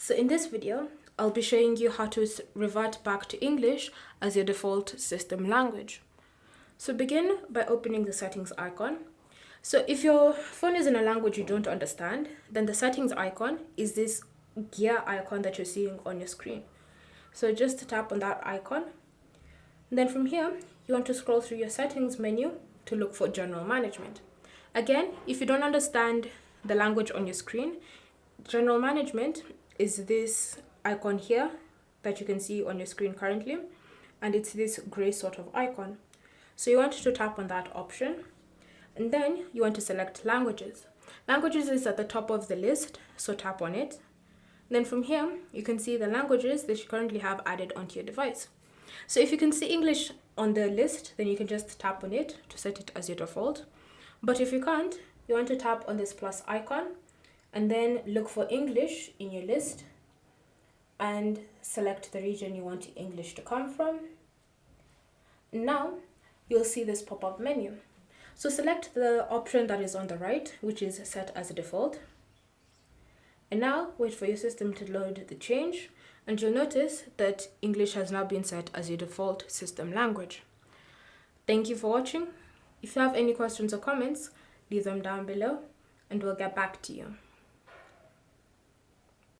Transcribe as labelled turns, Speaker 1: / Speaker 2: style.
Speaker 1: So in this video, I'll be showing you how to revert back to English as your default system language. So begin by opening the settings icon. So if your phone is in a language you don't understand, then the settings icon is this gear icon that you're seeing on your screen. So just tap on that icon. And then from here, you want to scroll through your settings menu to look for general management. Again, if you don't understand the language on your screen, general management is this icon here that you can see on your screen currently, and it's this gray sort of icon. So you want to tap on that option, and then you want to select languages. Languages is at the top of the list, so tap on it. Then from here, you can see the languages that you currently have added onto your device. So if you can see English on the list, then you can just tap on it to set it as your default. But if you can't, you want to tap on this plus icon and then look for English in your list and select the region you want English to come from. Now you'll see this pop-up menu. So select the option that is on the right, which is set as a default. And now wait for your system to load the change, and you'll notice that English has now been set as your default system language. Thank you for watching. If you have any questions or comments, leave them down below and we'll get back to you.